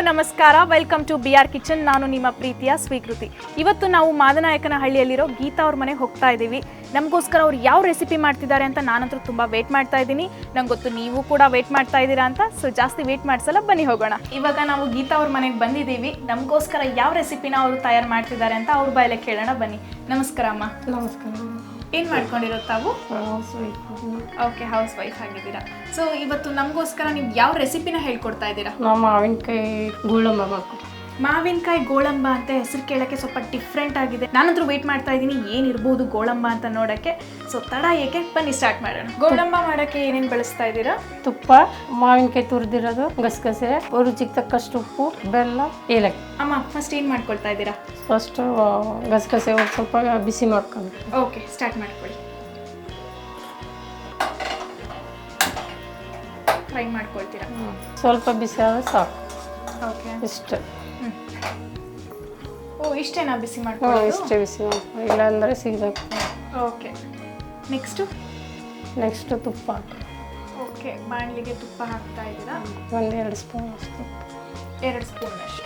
ನಮಸ್ಕಾರ, welcome to BR kitchen. ನಾನು ನಿಮ್ಮ ಪ್ರೀತಿಯ ಸ್ವೀಕೃತಿ. ಇವತ್ತು ನಾವು ಮಾದನಾಯಕನಹಳ್ಳಿಯಲ್ಲಿರೋ ಗೀತಾ ಅವ್ರ ಮನೆಗೆ ಹೋಗ್ತಾ ಇದ್ದೀವಿ. ನಮಗೋಸ್ಕರ ಅವ್ರು ಯಾವ ರೆಸಿಪಿ ಮಾಡ್ತಿದ್ದಾರೆ ಅಂತ ನಾನಂತೂ ತುಂಬ ವೇಟ್ ಮಾಡ್ತಾ ಇದ್ದೀನಿ. ನಂಗೆ ಗೊತ್ತು ನೀವು ಕೂಡ ವೇಟ್ ಮಾಡ್ತಾ ಇದ್ದೀರಾ ಅಂತ. ಸೊ ಜಾಸ್ತಿ ವೇಟ್ ಮಾಡಿಸಲ್ಲ, ಬನ್ನಿ ಹೋಗೋಣ. ಇವಾಗ ನಾವು ಗೀತಾ ಅವ್ರ ಮನೆಗೆ ಬಂದಿದ್ದೀವಿ. ನಮಗೋಸ್ಕರ ಯಾವ ರೆಸಿಪಿನ ಅವರು ತಯಾರು ಮಾಡ್ತಿದ್ದಾರೆ ಅಂತ ಅವ್ರ ಬಾಯಲ್ಲೇ ಕೇಳೋಣ, ಬನ್ನಿ. ನಮಸ್ಕಾರ ಅಮ್ಮ. ನಮಸ್ಕಾರ. ಏನು ಮಾಡ್ಕೊಂಡಿರೋ ತಾವು? ಓಕೆ, ಹೌಸ್ ವೈಫ್ ಆಗಿದ್ದೀರಾ. ಸೊ ಇವತ್ತು ನಮಗೋಸ್ಕರ ನೀವು ಯಾವ ರೆಸಿಪಿನ ಹೇಳ್ಕೊಡ್ತಾ ಇದ್ದೀರಾ? ನಾವು ಮಾವಿನಕಾಯಿ ಗೋಳಂಬ ಮಾಡ್ಕೊಡ್ತೀವಿ. ಮಾವಿನಕಾಯಿ ಗೋಳಂಬ ಅಂತ ಹೆಸರು ಕೇಳೋಕ್ಕೆ ಸ್ವಲ್ಪ ಡಿಫ್ರೆಂಟ್ ಆಗಿದೆ. ನಾನಂತೂ ವೆಯ್ಟ್ ಮಾಡ್ತಾ ಇದ್ದೀನಿ ಏನಿರ್ಬೋದು ಗೋಳಂಬ ಅಂತ ನೋಡೋಕ್ಕೆ. ಸೊ ತಡ ಏಕೆ, ಬನ್ನಿ ಸ್ಟಾರ್ಟ್ ಮಾಡೋಣ. ಗೋಳಂಬ ಮಾಡೋಕ್ಕೆ ಏನೇನು ಬಳಸ್ತಾ ಇದ್ದೀರಾ? ತುಪ್ಪ, ಮಾವಿನಕಾಯಿ ತುರಿದಿರೋದು, ಗಸಗಸೆ, ರುಚಿಗೆ ತಕ್ಕಷ್ಟು ಉಪ್ಪು, ಬೆಲ್ಲ, ಏಲಕ್ಕಿ. ಅಮ್ಮ ಫಸ್ಟ್ ಏನು ಮಾಡ್ಕೊಳ್ತಾ ಇದ್ದೀರಾ? ಫಸ್ಟು ಗಸಗಸೆ ಒಂದು ಸ್ವಲ್ಪ ಬಿಸಿ ಮಾಡ್ಕೊಂಡು. ಓಕೆ, ಸ್ಟಾರ್ಟ್ ಮಾಡ್ಕೊಳ್ಳಿ. ಫ್ರೈ ಮಾಡ್ಕೊಳ್ತೀರಾ? ಸ್ವಲ್ಪ ಬಿಸಿ ಆದರೆ ಸಾಕು. ಓಕೆ, ಇಷ್ಟು. ಓ ಇಷ್ಟೇನಾ ಬಿಸಿ ಮಾಡ್ಕೊಳ್ಳೋದು? ಇಷ್ಟೇ ಬಿಸಿ ಮಾಡ್ಕೊಳ್ಳಿ, ಇಲ್ಲಾಂದರೆ ಸಿಗಬೇಕು. ಓಕೆ, ನೆಕ್ಸ್ಟು ತುಪ್ಪ ಹಾಕಿ. ಓಕೆ, ಬಾಣಲಿಗೆ ತುಪ್ಪ ಹಾಕ್ತಾ ಇದ್ದೀರಾ? 1-2 ಸ್ಪೂನ್ ಅಷ್ಟು. 2 ಸ್ಪೂನ್ ಅಷ್ಟು.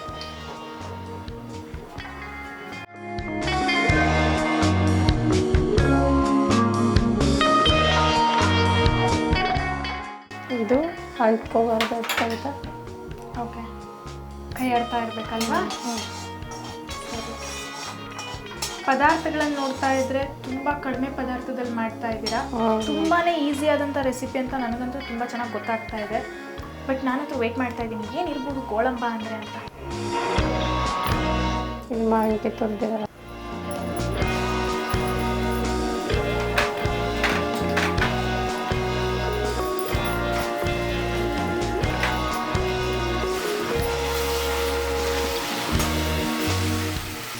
ಇದು ಅಂಟ್ಕೋಬಾರ್ದು ಅಂತ. ಓಕೆ, ಕೈ ಆಡ್ತಾ ಇರಬೇಕಲ್ವಾ? ಪದಾರ್ಥಗಳನ್ನು ನೋಡ್ತಾ ಇದ್ರೆ ತುಂಬಾ ಕಡಿಮೆ ಪದಾರ್ಥದಲ್ಲಿ ಮಾಡ್ತಾ ಇದ್ದೀರಾ. ತುಂಬಾನೇ ಈಸಿ ಆದಂಥ ರೆಸಿಪಿ ಅಂತ ನನಗಂತೂ ತುಂಬ ಚೆನ್ನಾಗಿ ಗೊತ್ತಾಗ್ತಾ ಇದೆ. ಬಟ್ ನಾನಂತೂ ವೇಟ್ ಮಾಡ್ತಾ ಇದ್ದೀನಿ ಏನಿರ್ಬೋದು ಗೋಳಂಬ ಅಂದರೆ ಅಂತ. ಇದು ಮಾವಿನಕಾಯಿ ತುರಿದಿರೋ.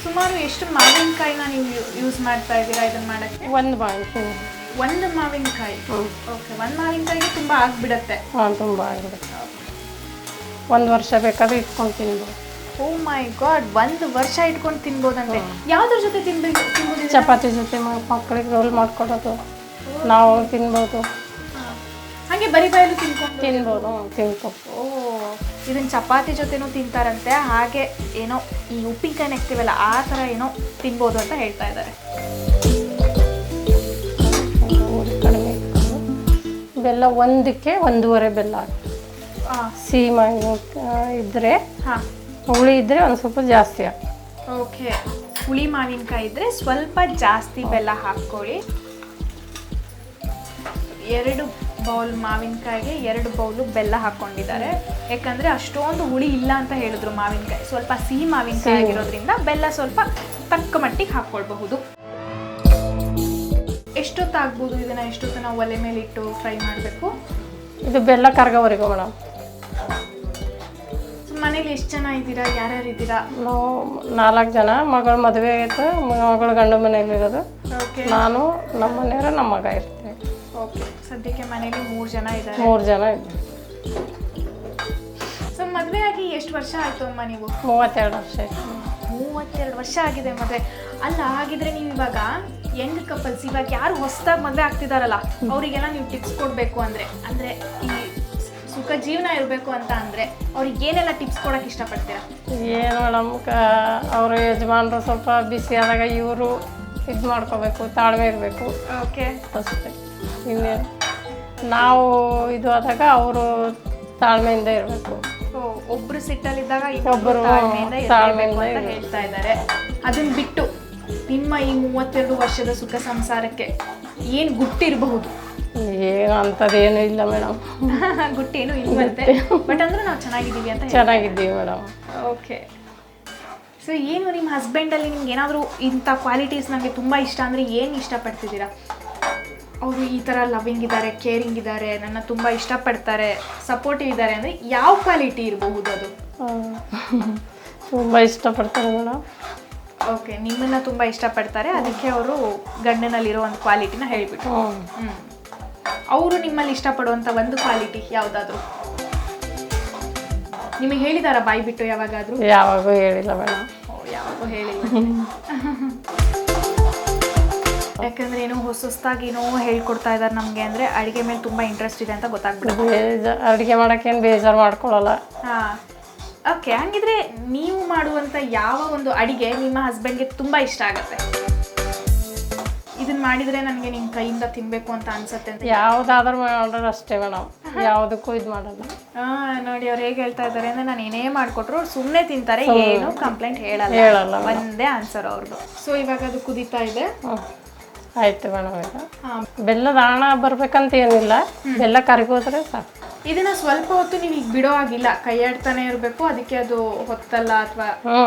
ಸುಮಾರು ಎಷ್ಟು ಮಾವಿನಕಾಯಿನ ನೀವು ಯೂಸ್ ಮಾಡ್ತಾ ಇದ್ದೀರಾ ಇದನ್ನ ಮಾಡೋಕ್ಕೆ? ಒಂದು ಮಾವಿನಕಾಯಿ. ಒಂದು ಮಾವಿನಕಾಯಿ? ಓಕೆ, ಒಂದು ಮಾವಿನಕಾಯಿಗೆ ತುಂಬ ಆಗಿಬಿಡತ್ತೆ. ಹಾಂ, ತುಂಬ ಆಗಿಬಿಡುತ್ತೆ. 1 ವರ್ಷ ಬೇಕಾದ್ರೆ ಇಟ್ಕೊಂಡು ತಿನ್ಬೋದು. ಓ ಮೈ ಗಾಡ್, 1 ವರ್ಷ ಇಟ್ಕೊಂಡು ತಿನ್ಬೋದಂತೆ. ಯಾವ್ದ್ರ ಜೊತೆ ತಿನ್ಬೋದು? ಚಪಾತಿ ಜೊತೆ ಮಕ್ಕಳಿಗೆ ರೋಲ್ ಮಾಡ್ಕೊಡೋದು, ನಾವು ತಿನ್ಬೋದು. ಹಾಗೆ ಬರಿ ಬಾಯಲ್ಲೂ ತಿನ್ಬೋದು. ತಿನ್ಕೊಬೋದು. ಓ, ಇದನ್ನ ಚಪಾತಿ ಜೊತೆನೂ ತಿಂತಾರಂತೆ. ಹಾಗೆ ಏನೋ ಈ ಉಪ್ಪಿನಕಾಯಿ ನೆಕ್ತೀವಲ್ಲ ಆ ಥರ ಏನೋ ತಿನ್ಬೋದು ಅಂತ ಹೇಳ್ತಾ ಇದ್ದಾರೆ. ಕಡಿಮೆ ಬೆಲ್ಲ, 1ಕ್ಕೆ 1.5 ಬೆಲ್ಲ ಹಾಕಿ. ಸಿಹಿ ಮಾವಿನಕಾಯಿ ಇದ್ದರೆ, ಹುಳಿ ಇದ್ದರೆ ಒಂದು ಸ್ವಲ್ಪ ಜಾಸ್ತಿ ಹಾಕಿ. ಓಕೆ, ಹುಳಿ ಮಾವಿನಕಾಯಿ ಇದ್ದರೆ ಸ್ವಲ್ಪ ಜಾಸ್ತಿ ಬೆಲ್ಲ ಹಾಕ್ಕೊಳ್ಳಿ. 2 ಬೌಲ್ ಮಾವಿನಕಾಯಿಗೆ 2 ಬೌಲು ಬೆಲ್ಲ ಹಾಕ್ಕೊಂಡಿದ್ದಾರೆ. ಯಾಕಂದರೆ ಅಷ್ಟೊಂದು ಹುಳಿ ಇಲ್ಲ ಅಂತ ಹೇಳಿದ್ರು. ಮಾವಿನಕಾಯಿ ಸ್ವಲ್ಪ ಸಿಹಿ ಮಾವಿನಕಾಯಿ ಆಗಿರೋದ್ರಿಂದ ಬೆಲ್ಲ ಸ್ವಲ್ಪ ತಕ್ಕ ಮಟ್ಟಿಗೆ ಹಾಕ್ಕೊಳ್ಬಹುದು. ಎಷ್ಟೊತ್ತಾಗ್ಬೋದು ಇದನ್ನು? ಎಷ್ಟೊತ್ತು ನಾವು ಒಲೆ ಮೇಲೆ ಇಟ್ಟು ಫ್ರೈ ಮಾಡಬೇಕು? ಇದು ಬೆಲ್ಲ ಕರಗೋವರೆಗೂ ಮೇಡಮ್. ಮನೇಲಿ ಎಷ್ಟು ಜನ ಇದ್ದೀರಾ? ಯಾರ್ಯಾರು ಇದ್ದೀರಾ? ನಾವು 4 ಜನ. ಮಗಳು ಮದುವೆ ಆಯಿತು, ಮಗಳು ಗಂಡು ಮನೆಯಲ್ಲಿರೋದು. ಓಕೆ, ನಾನು, ನಮ್ಮ ಮನೆಯವರು, ನಮ್ಮ ಮಗ ಇರ್ತೀವಿ. ಓಕೆ, ಸದ್ಯಕ್ಕೆ ಮನೇಲಿ 3 ಜನ ಇದ್ದಾರೆ. 3 ಜನ ಇದ್ದೀವಿ. ಸೊ ಮದುವೆ ಆಗಿ ಎಷ್ಟು ವರ್ಷ ಆಯಿತು ಅಮ್ಮ ನೀವು? 32 ವರ್ಷ ಆಯಿತು. 32 ವರ್ಷ ಆಗಿದೆ ಮದುವೆ. ಅಲ್ಲ, ಹಾಗಿದ್ರೆ ನೀವು ಇವಾಗ ಯಂಗ್ ಕಪಲ್ಸ್, ಇವಾಗ ಯಾರು ಹೊಸದಾಗಿ ಮದುವೆ ಆಗ್ತಿದಾರಲ್ಲ ಅವರಿಗೆಲ್ಲ ನೀವು ಟಿಪ್ಸ್ ಕೊಡಬೇಕು ಅಂದರೆ ಈ ಸುಖ ಜೀವನ ಇರಬೇಕು ಅಂತ ಅಂದರೆ ಅವ್ರಿಗೆ ಏನೆಲ್ಲ ಟಿಪ್ಸ್ ಕೊಡೋಕೆ ಇಷ್ಟಪಡ್ತೀರಾ? ಏನು ಮೇಡಮ್, ಅವರು ಯಜಮಾನರು ಸ್ವಲ್ಪ ಬಿಸಿ ಆದಾಗ ಇವರು ಇದು ಮಾಡ್ಕೋಬೇಕು, ತಾಳ್ಮೆ ಇರಬೇಕು. ಓಕೆ, ಅಷ್ಟೇ. ಇನ್ನೇನು, ನಾವು ಇದು ಆದಾಗ ಅವರು ತಾಳ್ಮೆಯಿಂದ ಇರಬೇಕು. ಒಬ್ರು ಸಿಟ್ಟಲ್ಲಿದ್ದಾಗ ಒಬ್ಬರು ತಾಳ್ಮೆಯಿಂದ ಇರಬೇಕು ಅಂತ ಹೇಳ್ತಾ ಇದ್ದಾರೆ. ಅದನ್ನ ಬಿಟ್ಟು ನಿಮ್ಮ ಈ 32 ವರ್ಷದ ಸುಖ ಸಂಸಾರಕ್ಕೆ ಏನು ಗುಟ್ಟಿರಬಹುದು? ಏನು ಅಂಥದ್ದೇನು ಇಲ್ಲ ಮೇಡಮ್. ಗುಟ್ಟೇನು ಇಲ್ವಂತೆ, ಬಟ್ ಅಂದ್ರೆ ನಾವು ಚೆನ್ನಾಗಿದ್ದೀವಿ ಅಂತ. ಚೆನ್ನಾಗಿದ್ದೀವಿ ಮೇಡಮ್. ಓಕೆ, ಸೊ ಏನು ನಿಮ್ಮ ಹಸ್ಬೆಂಡಲ್ಲಿ ನಿಮ್ಗೆ ಏನಾದರೂ ಇಂಥ ಕ್ವಾಲಿಟೀಸ್ ನನಗೆ ತುಂಬ ಇಷ್ಟ ಅಂದರೆ ಏನು ಇಷ್ಟಪಡ್ತಿದ್ದೀರಾ? ಅವರು ಈ ಥರ ಲವಿಂಗ್ ಇದ್ದಾರೆ, ಕೇರಿಂಗ್ ಇದ್ದಾರೆ, ನನ್ನ ತುಂಬ ಇಷ್ಟಪಡ್ತಾರೆ, ಸಪೋರ್ಟಿವ್ ಇದ್ದಾರೆ ಅಂದರೆ ಯಾವ ಕ್ವಾಲಿಟಿ ಇರಬಹುದು ಅದು? ತುಂಬ ಇಷ್ಟಪಡ್ತಾರೆ ಮೇಡಮ್. ಓಕೆ, ನಿಮ್ಮನ್ನು ತುಂಬ ಇಷ್ಟಪಡ್ತಾರೆ, ಅದಕ್ಕೆ ಅವರು ಗಂಡನಲ್ಲಿರೋ ಒಂದು ಕ್ವಾಲಿಟಿನ ಹೇಳಿಬಿಟ್ಟು. ಅವರು ನಿಮ್ಮಲ್ಲಿ ಇಷ್ಟಪಡುವಂಥ ಒಂದು ಕ್ವಾಲಿಟಿ ಯಾವುದಾದ್ರು ನಿಮಗೆ ಹೇಳಿದಾರಾ ಬಾಯಿ ಬಿಟ್ಟು ಯಾವಾಗಾದರೂ? ಯಾವಾಗೂ ಹೇಳಿಲ್ಲ ಮೇಡಮ್. ಯಾವಾಗೂ ಹೇಳಿಲ್ಲ. ಯಾಕಂದ್ರೆ ಏನೋ ಹೊಸದಾಗಿ ಏನೋ ಹೇಳ್ಕೊಡ್ತಾ ಇದ್ದಾರೆ ನಮಗೆ ಅಂದರೆ ಅಡುಗೆ ಮೇಲೆ ತುಂಬ ಇಂಟ್ರೆಸ್ಟ್ ಇದೆ ಅಂತ ಗೊತ್ತಾಗ್ಬಿಡುತ್ತೆ. ಅಡುಗೆ ಮಾಡೋಕ್ಕೇನು ಬೇಜಾರು ಮಾಡ್ಕೊಳ್ಳಲ್ಲ. ಹಾಂ, ಓಕೆ, ಹಂಗಿದ್ರೆ ನೀವು ಮಾಡುವಂಥ ಯಾವ ಒಂದು ಅಡಿಗೆ ನಿಮ್ಮ ಹಸ್ಬೆಂಡ್ಗೆ ತುಂಬ ಇಷ್ಟ ಆಗುತ್ತೆ? ಇದನ್ನ ಮಾಡಿದರೆ ನನಗೆ ನಿಮ್ಮ ಕೈಯಿಂದ ತಿನ್ನಬೇಕು ಅಂತ ಅನ್ಸುತ್ತೆ ಅಂತ. ಯಾವುದಾದ್ರೂ ಮಾಡಿದ್ರೆ ಅಷ್ಟೇ ಮೇಡಮ್, ಯಾವುದಕ್ಕೂ ಇದು ಮಾಡೋದು. ನೋಡಿ ಅವ್ರು ಹೇಗೆ ಹೇಳ್ತಾ ಇದ್ದಾರೆ ಅಂದರೆ ನಾನು ಏನೇ ಮಾಡಿಕೊಟ್ರು ಸುಮ್ಮನೆ ತಿಂತಾರೆ, ಏನು ಕಂಪ್ಲೇಂಟ್ ಹೇಳಲ್ಲ, ಒಂದೇ ಆನ್ಸರ್ ಅವ್ರದ್ದು. ಸೊ ಇವಾಗ ಅದು ಕುದೀತಾ ಇದೆ. ಆಯ್ತು ಮೇಡಮ್. ಈಗ ಬೆಲ್ಲದ ಹಣ ಬರ್ಬೇಕಂತ ಏನಿಲ್ಲ, ಬೆಲ್ಲ ಕರಗೋದ್ರೆ ಸಾಕು. ಇದನ್ನ ಸ್ವಲ್ಪ ಹೊತ್ತು ನೀವು ಈಗ ಬಿಡೋ ಆಗಿಲ್ಲ, ಕೈಯಾಡ್ತಾನೆ ಇರಬೇಕು, ಅದಕ್ಕೆ ಅದು ಹೊತ್ತಲ್ಲ ಅಥವಾ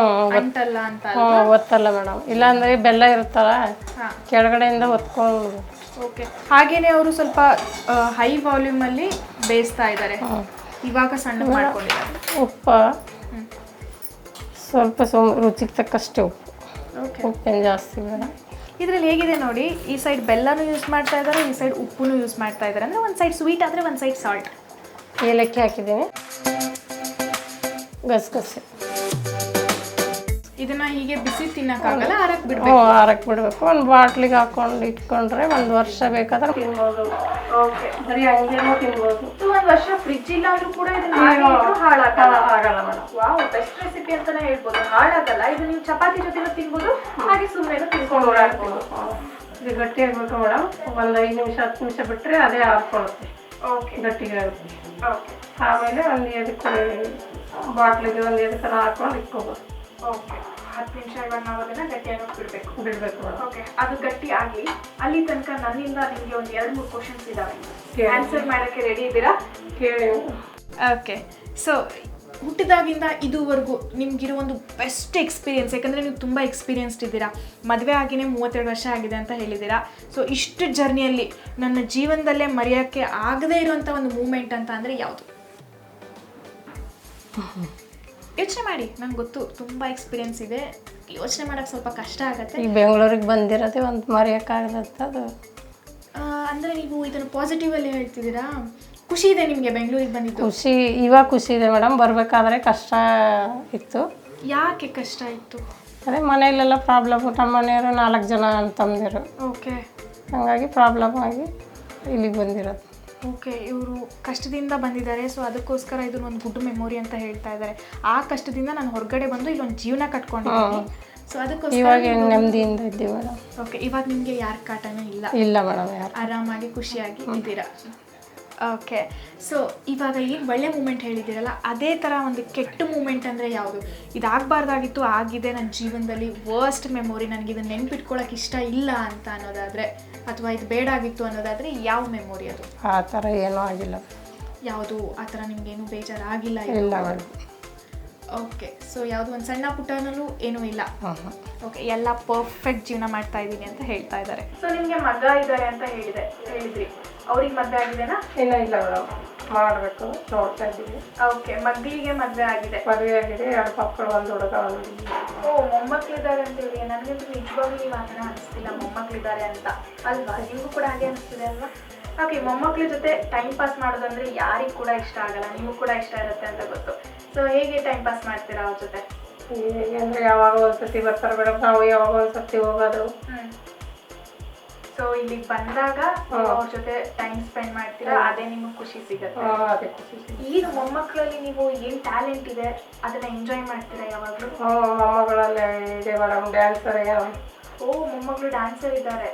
ಅಂಟಲ್ಲ ಅಂತ. ಹೊತ್ತಲ್ಲ ಮೇಡಮ್, ಇಲ್ಲಾಂದ್ರೆ ಬೆಲ್ಲ ಇರುತ್ತಲ್ಲ ಕೆಳಗಡೆಯಿಂದ ಹೊತ್ಕೊಂಡು. ಓಕೆ, ಹಾಗೇನೆ ಅವರು ಸ್ವಲ್ಪ ಹೈ ವಾಲ್ಯೂಮ್ ಅಲ್ಲಿ ಬೇಯಿಸ್ತಾ ಇದ್ದಾರೆ. ಇವಾಗ ಸಣ್ಣ ಮಾಡ್ಕೊಂಡಿದ್ದಾರೆ. ಉಪ್ಪು ಸ್ವಲ್ಪ ರುಚಿಗೆ ತಕ್ಕಷ್ಟು ಉಪ್ಪು, ಉಪ್ಪೇನು ಜಾಸ್ತಿ ಬೇಡ. ಇದರಲ್ಲಿ ಹೇಗಿದೆ ನೋಡಿ, ಈ ಸೈಡ್ ಬೆಲ್ಲನೂ ಯೂಸ್ ಮಾಡ್ತಾ ಇದ್ದಾರೆ, ಈ ಸೈಡ್ ಉಪ್ಪುನು ಯೂಸ್ ಮಾಡ್ತಾ ಇದ್ದಾರೆ. ಅಂದರೆ ಒಂದು ಸೈಡ್ ಸ್ವೀಟ್ ಆದರೆ ಒಂದು ಸೈಡ್ ಸಾಲ್ಟ್. ಏಲಕ್ಕಿ ಹಾಕಿದ್ದೀನಿ, ಗಸಗಸೆ. ಇದನ್ನ ಹೀಗೆ ಬಿಸಿ ತಿನ್ನಕ್ಕಾಗಲ್ಲ, ಆರಕ್ಕೆ ಬಿಡಬೇಕು. ಆರಕ್ಕೆ ಬಿಡಬೇಕು. ಒಂದು ಬಾಟ್ಲಿಗೆ ಹಾಕೊಂಡು ಇಟ್ಕೊಂಡ್ರೆ 1 ವರ್ಷ ಬೇಕಾದ್ರೆ ತಿನ್ಬೋದು. ಓಕೆ, ಬರೀ ಹಂಗೇನೋ ತಿನ್ಬೋದು. 1 ವರ್ಷ ಫ್ರಿಜ್ ಇಲ್ಲ ಅಂದ್ರೂ ಕೂಡ ಇದನ್ನ ಹಾಳಾಗಲ್ಲ. ಆಗಲ್ಲ ಮೇಡಮ್. ವಾವ್, ಬೆಸ್ಟ್ ರೆಸಿಪಿ ಅಂತಾನೆ ಹೇಳ್ಬೋದು. ಹಾಳಾಗಲ್ಲ. ಇದು ನೀವು ಚಪಾತಿ ಜೊತೆನೂ ತಿನ್ಬೋದು, ಹಾಗೆ ಸುಮ್ಮನೆ ತಿನ್ಕೊಂಡು ಓಡಾಡ್ಬೋದು. ಇದು ಗಟ್ಟಿ ಆಗಬೇಕು ಮೇಡಮ್. ಒಂದು 5 ನಿಮಿಷ 10 ನಿಮಿಷ ಬಿಟ್ಟರೆ ಅದೇ ಹಾಕ್ಕೊಳ್ಳುತ್ತೆ. ಓಕೆ, ಗಟ್ಟಿಗೆ ಆಗುತ್ತೆ. ಓಕೆ, ಆಮೇಲೆ ಒಂದು ಎದಕ್ಕೆ ಬಾಟ್ಲಿಗೆ ಒಂದು ಎದಕ್ಕೆ ಹಾಕೊಂಡು ಇಟ್ಕೋಬೋದು. ಓಕೆ, 10 ನಿಮಿಷ ಇವಾಗ ನಾವು ಅದನ್ನ ಗಟ್ಟಿಯಾಗಿ ಬಿಡಬೇಕು ಮೇಡಮ್. ಓಕೆ, ಅದು ಗಟ್ಟಿ ಆಗಲಿ. ಅಲ್ಲಿ ತನಕ ನನ್ನಿಂದ ನಿಮಗೆ ಒಂದು 2-3 ಕ್ವಶನ್ಸ್ ಇದಾವೆ. ಆನ್ಸರ್ ಮಾಡೋಕ್ಕೆ ರೆಡಿ ಇದ್ದೀರಾ? ಕೇಳಿ. ಓಕೆ, ಸೊ ಹುಟ್ಟಿದಾಗಿಂದ ಇದುವರೆಗೂ ನಿಮ್ಗಿರೋ ಒಂದು ಬೆಸ್ಟ್ ಎಕ್ಸ್ಪೀರಿಯನ್ಸ್, ಯಾಕಂದರೆ ನೀವು ತುಂಬ ಎಕ್ಸ್ಪೀರಿಯನ್ಸ್ಡ್ ಇದ್ದೀರಾ. ಮದುವೆ ಆಗಿನೇ 32 ವರ್ಷ ಆಗಿದೆ ಅಂತ ಹೇಳಿದ್ದೀರಾ. ಸೊ ಇಷ್ಟು ಜರ್ನಿಯಲ್ಲಿ ನನ್ನ ಜೀವನದಲ್ಲೇ ಮರೆಯೋಕ್ಕೆ ಆಗದೇ ಇರುವಂಥ ಒಂದು ಮೂಮೆಂಟ್ ಅಂತ ಅಂದರೆ ಯಾವುದು? ಯೋಚನೆ ಮಾಡಿ, ನಂಗೆ ಗೊತ್ತು ತುಂಬ ಎಕ್ಸ್ಪೀರಿಯನ್ಸ್ ಇದೆ, ಯೋಚನೆ ಮಾಡೋಕ್ಕೆ ಸ್ವಲ್ಪ ಕಷ್ಟ ಆಗುತ್ತೆ. ಈ ಬೆಂಗಳೂರಿಗೆ ಬಂದಿರೋದೇ ಒಂದು ಮರೆಯೋಕ್ಕಾಗದಂಥದ್ದು. ಅಂದರೆ ನೀವು ಇದನ್ನು ಪಾಸಿಟಿವಲ್ಲಿ ಹೇಳ್ತಿದ್ದೀರಾ? ಖುಷಿ ಇದೆ ನಿಮಗೆ ಬೆಂಗಳೂರಿಗೆ ಬಂದಿದ್ದು? ಇವಾಗ ಖುಷಿ ಇದೆ ಮೇಡಮ್. ಬರಬೇಕಾದ್ರೆ ಕಷ್ಟ ಇತ್ತು. ಯಾಕೆ ಕಷ್ಟ ಇತ್ತು? ಅದೇ ಮನೆಯಲ್ಲೆಲ್ಲ ಪ್ರಾಬ್ಲಮ್. ನಮ್ಮ ಮನೆಯವರು 4 ಜನ ಅಂತಂದಿರು. ಓಕೆ, ಹಾಗಾಗಿ ಪ್ರಾಬ್ಲಮ್ ಆಗಿ ಇಲ್ಲಿಗೆ ಬಂದಿರೋದು. ಓಕೆ, ಇವರು ಕಷ್ಟದಿಂದ ಬಂದಿದ್ದಾರೆ. ಸೊ ಅದಕ್ಕೋಸ್ಕರ ಇದನ್ನ ಒಂದು ಗುಡ್ ಮೆಮೊರಿ ಅಂತ ಹೇಳ್ತಾ ಇದ್ದಾರೆ. ಆ ಕಷ್ಟದಿಂದ ನಾನು ಹೊರಗಡೆ ಬಂದು ಇಲ್ಲೊಂದು ಜೀವನ ಕಟ್ಕೊಂಡಿದ್ದೀನಿ. ಸೊ ಅದಕ್ಕೋಸ್ಕರ ಇವಾಗ ನೆಮ್ಮದಿಯಿಂದ ಇದ್ದೀವಿ ಮೇಡಮ್. ಓಕೆ, ಇವಾಗ ನಿಮಗೆ ಯಾರ ಕಾಟನೂ ಇಲ್ಲ ಮೇಡಮ್. ಯಾರು ಆರಾಮಾಗಿ ಖುಷಿಯಾಗಿ ಇದ್ದೀರಾ? ಓಕೆ, ಸೊ ಇವಾಗ ಏನು ಒಳ್ಳೆ ಮೂಮೆಂಟ್ ಹೇಳಿದ್ದೀರಲ್ಲ, ಅದೇ ಥರ ಒಂದು ಕೆಟ್ಟ ಮೂಮೆಂಟ್ ಅಂದರೆ ಯಾವುದು? ಇದಾಗಬಾರ್ದಾಗಿತ್ತು, ಆಗಿದೆ ನನ್ನ ಜೀವನದಲ್ಲಿ ವರ್ಸ್ಟ್ ಮೆಮೊರಿ, ನನಗೆ ಇದನ್ನು ನೆನ್ಪಿಟ್ಕೊಳ್ಳೋಕೆ ಇಷ್ಟ ಇಲ್ಲ ಅಂತ ಅನ್ನೋದಾದರೆ, ಅಥವಾ ಇದು ಬೇಡ ಆಗಿತ್ತು ಅನ್ನೋದಾದರೆ ಯಾವ ಮೆಮೊರಿ ಅದು? ಆ ಥರ ಏನೂ ಆಗಿಲ್ಲ. ಯಾವುದು ಆ ಥರ ನಿಮಗೇನು ಬೇಜಾರಾಗಿಲ್ಲ? ಇಲ್ಲ ಮೇಡಮ್. ಓಕೆ, ಸೊ ಯಾವುದು ಒಂದು ಸಣ್ಣ ಪುಟ್ಟನಲ್ಲೂ ಏನೂ ಇಲ್ಲ. ಓಕೆ, ಎಲ್ಲ ಪರ್ಫೆಕ್ಟ್ ಜೀವನ ಮಾಡ್ತಾ ಇದ್ದೀನಿ ಅಂತ ಹೇಳ್ತಾ ಇದ್ದಾರೆ. ಸೊ ನಿಮಗೆ ಮಗ ಇದ್ದಾರೆ ಅಂತ ಹೇಳಿದ್ರಿ, ಅವ್ರಿಗೆ ಮದುವೆ ಆಗಿದೆನಾ? ಇಲ್ಲ ಮೇಡಮ್, ಮಾಡಬೇಕು ನೋಡ್ತಾ ಇದ್ದೀವಿ. ಓಕೆ, ಮಗಳಿಗೆ ಮದುವೆ ಆಗಿದೆ? ಮದುವೆ ಆಗಿದೆ, 2 ಮಕ್ಕಳು, 1 ಹುಡುಗ, 1 ಓ, ಮೊಮ್ಮಕ್ಕಳಿದ್ದಾರೆ ಅಂತೇಳಿ ನನಗಂತೂ ನಿಜವಾಗ್ಲೂ ನೀವು ಆ ಥರ ಅನಿಸ್ತಿಲ್ಲ, ಮೊಮ್ಮಕ್ಕಳಿದ್ದಾರೆ ಅಂತ ಅಲ್ವಾ? ನಿಮಗೂ ಕೂಡ ಹಾಗೆ ಅನಿಸ್ತಿದೆ ಅಲ್ವಾ? ಓಕೆ, ಮೊಮ್ಮಕ್ಕಳ ಜೊತೆ ಟೈಮ್ ಪಾಸ್ ಮಾಡೋದಂದ್ರೆ ಯಾರಿಗೂ ಕೂಡ ಇಷ್ಟ ಆಗಲ್ಲ, ನಿಮಗೂ ಕೂಡ ಇಷ್ಟ ಇರುತ್ತೆ ಅಂತ ಗೊತ್ತು. ಸೊ ಹೇಗೆ ಟೈಮ್ ಪಾಸ್ ಮಾಡ್ತೀರಾ ಅವ್ರ ಜೊತೆ? ಹೇಗೆ ಅಂದರೆ ಯಾವಾಗ ಒಂದ್ಸತಿ ಬರ್ತಾರೆ ಮೇಡಮ್, ನಾವು ಯಾವಾಗ ಒಂದ್ಸತಿ ಹೋಗೋದು. ಸೊ ಇಲ್ಲಿಗೆ ಬಂದಾಗ ಅವ್ರ ಜೊತೆ ಟೈಮ್ ಸ್ಪೆಂಡ್ ಮಾಡ್ತೀರಾ, ಅದೇ ನಿಮಗೆ ಖುಷಿ ಸಿಗುತ್ತೆ. ಅದೇ ಖುಷಿ. ಈಗ ಮೊಮ್ಮಕ್ಕಳಲ್ಲಿ ನೀವು ಏನು ಟ್ಯಾಲೆಂಟ್ ಇದೆ ಅದನ್ನ ಎಂಜಾಯ್ ಮಾಡ್ತೀರಾ ಯಾವಾಗಲೂ? ಮೊಮ್ಮಗಳಲ್ಲಿ ಇದೆ ಮೇಡಮ್, ಡ್ಯಾನ್ಸರ್. ಓ, ಮೊಮ್ಮಗಳು ಡ್ಯಾನ್ಸರ್ ಇದ್ದಾರೆ.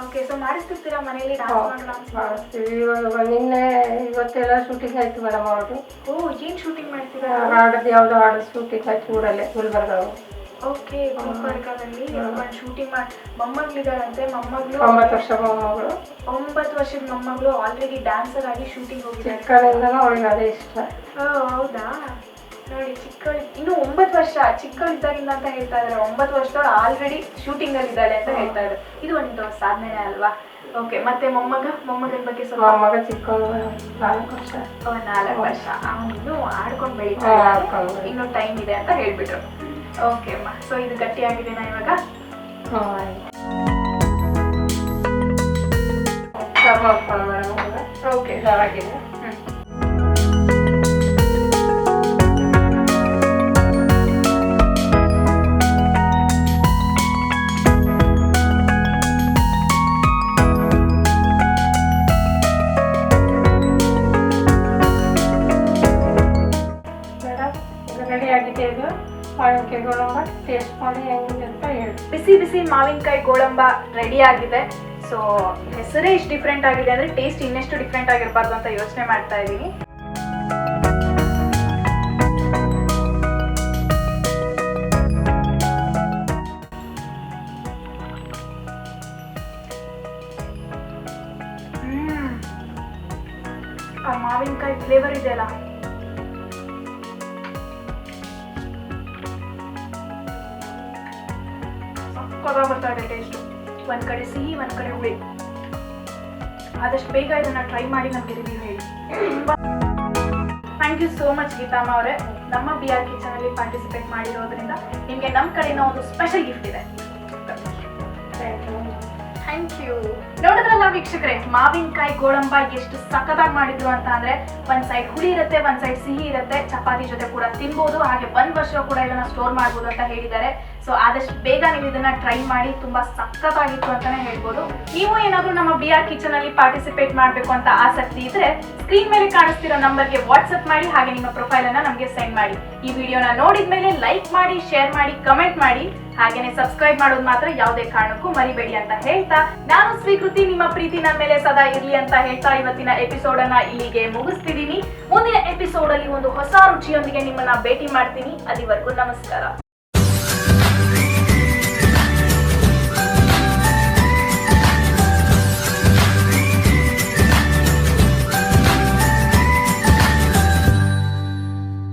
ಓಕೆ, ಸೊ ಮಾಡಿಸ್ತಿರ್ತೀರಾ ಮನೇಲಿ ಡ್ಯಾನ್ಸ್? ಮಾಡಿಸ್ತೀವಿ. ಇವಾಗ ನಿನ್ನೆ ಇವತ್ತೆಲ್ಲ ಶೂಟಿಂಗ್ ಆಯ್ತು ಮೇಡಮ್ ಅವ್ರದ್ದು. ಓ, ಏನು ಶೂಟಿಂಗ್ ಮಾಡ್ತೀರಾ? ಹಾಡೋದು ಯಾವುದೋ ಹಾಡು ಶೂಟಿಂಗ್ ಆಯ್ತು ಊರಲ್ಲೇ, ಗುಲ್ಬರ್ಗ. ಓಕೆ, ಗುಲ್ಬರ್ಗದಲ್ಲಿ ಶೂಟಿಂಗ್ ಮಾಡಿ ಮೊಮ್ಮಗಳಿದಾರಂತೆ. ಮೊಮ್ಮಗಳು 9 ವರ್ಷ ಮೊಮ್ಮಗಳು. 9 ವರ್ಷದ ಮೊಮ್ಮಗಳು ಆಲ್ರೆಡಿ ಡ್ಯಾನ್ಸರ್ ಆಗಿ ಶೂಟಿಂಗ್ ಹೋಗಿದ್ದಾರೆ. ಚಿಕ್ಕನಿಂದನೂ ಅವಳಿಗೆ ಅದೇ ಇಷ್ಟ. ಹೌದಾ? ನೋಡಿ, ಇನ್ನು 9 ವರ್ಷ ಚಿಕ್ಕವಳಿದ್ದಾಗಿಂದ ಅಂತ ಹೇಳ್ತಾ ಇದ್ದಾರೆ. 9 ವರ್ಷದವ್ರು ಆಲ್ರೆಡಿ ಶೂಟಿಂಗ್ ಅಲ್ಲಿ ಇದ್ದಾಳೆ ಅಂತ ಹೇಳ್ತಾ ಇದ್ದಾರೆ. ಇದು ಒಂದು ಸಾಧನೆ ಅಲ್ವಾ? ಓಕೆ, ಮತ್ತೆ ಮೊಮ್ಮಗನ ಬಗ್ಗೆ ಸ್ವಲ್ಪ? ಮೊಮ್ಮಗ ಚಿಕ್ಕವನು, 4 ವರ್ಷ. 4 ವರ್ಷ. ಅವನು ಆಡ್ಕೊಂಡು ಬೆಳೀತಾರೆ, ಇನ್ನೂ ಟೈಮ್ ಇದೆ ಅಂತ ಹೇಳ್ಬಿಟ್ರು. ಓಕೆ ಅಮ್ಮ, ಸೊ ಇದು ಗಟ್ಟಿಯಾಗಿದೆನಾ ಇವಾಗ? ಓಕೆ, ಇದಾಗಿದೆ. ಗೋಳಂಬ ಟೇಸ್ಟ್ ಮಾಡಿ ಹೆಂಗಿದೆ ಅಂತ ಹೇಳಿ. ಬಿಸಿ ಬಿಸಿ ಮಾವಿನಕಾಯಿ ಗೋಳಂಬ ರೆಡಿ ಆಗಿದೆ. ಸೊ ಹೆಸರೇ ಇಷ್ಟು ಡಿಫ್ರೆಂಟ್ ಆಗಿದೆ ಅಂದರೆ ಟೇಸ್ಟ್ ಇನ್ನೆಷ್ಟು ಡಿಫ್ರೆಂಟ್ ಆಗಿರಬಾರ್ದು ಅಂತ ಯೋಚನೆ ಮಾಡ್ತಾ ಇದ್ದೀನಿ. ಆ ಮಾವಿನಕಾಯಿ ಫ್ಲೇವರ್ ಇದೆಯಲ್ಲ, ಸಕ್ಕತ್ತಾಗಿ ಬರ್ತಾ ಇದೆ ಟೇಸ್ಟು. ಒಂದ್ ಕಡೆ ಸಿಹಿ, ಒಂದ್ ಕಡೆ ಹುಳಿ. ಆದಷ್ಟು ಬೇಗ ಇದನ್ನ ಟ್ರೈ ಮಾಡಿ ನಮಗೆ ರಿವ್ಯೂ ಹೇಳಿ. Thank you so much Geethamma ಅವರೇ. ನಮ್ಮ BR ಕಿಚನ್ ಅಲ್ಲಿ ಪಾರ್ಟಿಸಿಪೇಟ್ ಮಾಡಿರೋದ್ರಿಂದ ನಿಮಗೆ ನಮ್ಮ ಕಡೆಯಿಂದ ಒಂದು ಸ್ಪೆಷಲ್ ಗಿಫ್ಟ್ ಇದೆ. Thank you. ನೋಡಿದ್ರಲ್ಲ ವೀಕ್ಷಕರೇ, ಮಾವಿನಕಾಯಿ ಗೋಳಂಬ ಎಷ್ಟು ಸಖತ್ತಾಗಿ ಮಾಡಿದ್ರು ಅಂತ ಅಂದ್ರೆ, ಒಂದ್ ಸೈಡ್ ಹುಳಿ ಇರುತ್ತೆ, ಒಂದ್ ಸೈಡ್ ಸಿಹಿ ಇರುತ್ತೆ. ಚಪಾತಿ ಜೊತೆ ಕೂಡ ತಿನ್ಬೋದು, ಹಾಗೆ 1 ವರ್ಷ ಕೂಡ ಇದನ್ನ ಸ್ಟೋರ್ ಮಾಡ್ಬೋದು ಅಂತ ಹೇಳಿದ್ದಾರೆ. ಸೊ ಆದಷ್ಟು ಬೇಗ ನೀವು ಇದನ್ನ ಟ್ರೈ ಮಾಡಿ. ತುಂಬಾ ಸಖತ್ತಾಗಿತ್ತು ಅಂತಾನೆ ಹೇಳ್ಬೋದು. ನೀವು ಏನಾದ್ರೂ ನಮ್ಮ BR ಕಿಚನ್ ಅಲ್ಲಿ ಪಾರ್ಟಿಸಿಪೇಟ್ ಮಾಡಬೇಕು ಅಂತ ಆಸಕ್ತಿ ಇದ್ರೆ ಸ್ಕ್ರೀನ್ ಮೇಲೆ ಕಾಣಿಸ್ತಿರೋ ನಂಬರ್ಗೆ ವಾಟ್ಸ್ಆಪ್ ಮಾಡಿ, ಹಾಗೆ ನಿಮ್ಮ ಪ್ರೊಫೈಲ್ ಅನ್ನ ನಮಗೆ ಸೆಂಡ್ ಮಾಡಿ. ಈ ವಿಡಿಯೋನ ನೋಡಿದ್ಮೇಲೆ ಲೈಕ್ ಮಾಡಿ, ಶೇರ್ ಮಾಡಿ, ಕಮೆಂಟ್ ಮಾಡಿ, ಹಾಗೇನೆ ಸಬ್ಸ್ಕ್ರೈಬ್ ಮಾಡೋದು ಮಾತ್ರ ಯಾವುದೇ ಕಾರಣಕ್ಕೂ ಮರಿಬೇಡಿ ಅಂತ ಹೇಳ್ತಾ, ನಾನು ಸ್ವೀಕೃತಿ, ನಿಮ್ಮ ಪ್ರೀತಿ ನನ್ನ ಮೇಲೆ ಸದಾ ಇರ್ಲಿ ಅಂತ ಹೇಳ್ತಾ ಇವತ್ತಿನ ಎಪಿಸೋಡ್ ಅನ್ನ ಇಲ್ಲಿಗೆ ಮುಗಿಸ್ತಿದ್ದೀನಿ. ಮುಂದಿನ ಎಪಿಸೋಡ್ ಅಲ್ಲಿ ಒಂದು ಹೊಸ ರುಚಿಯೊಂದಿಗೆ ನಿಮ್ಮನ್ನ ಭೇಟಿ ಮಾಡ್ತೀನಿ. ಅಲ್ಲಿವರೆಗೂ ನಮಸ್ಕಾರ.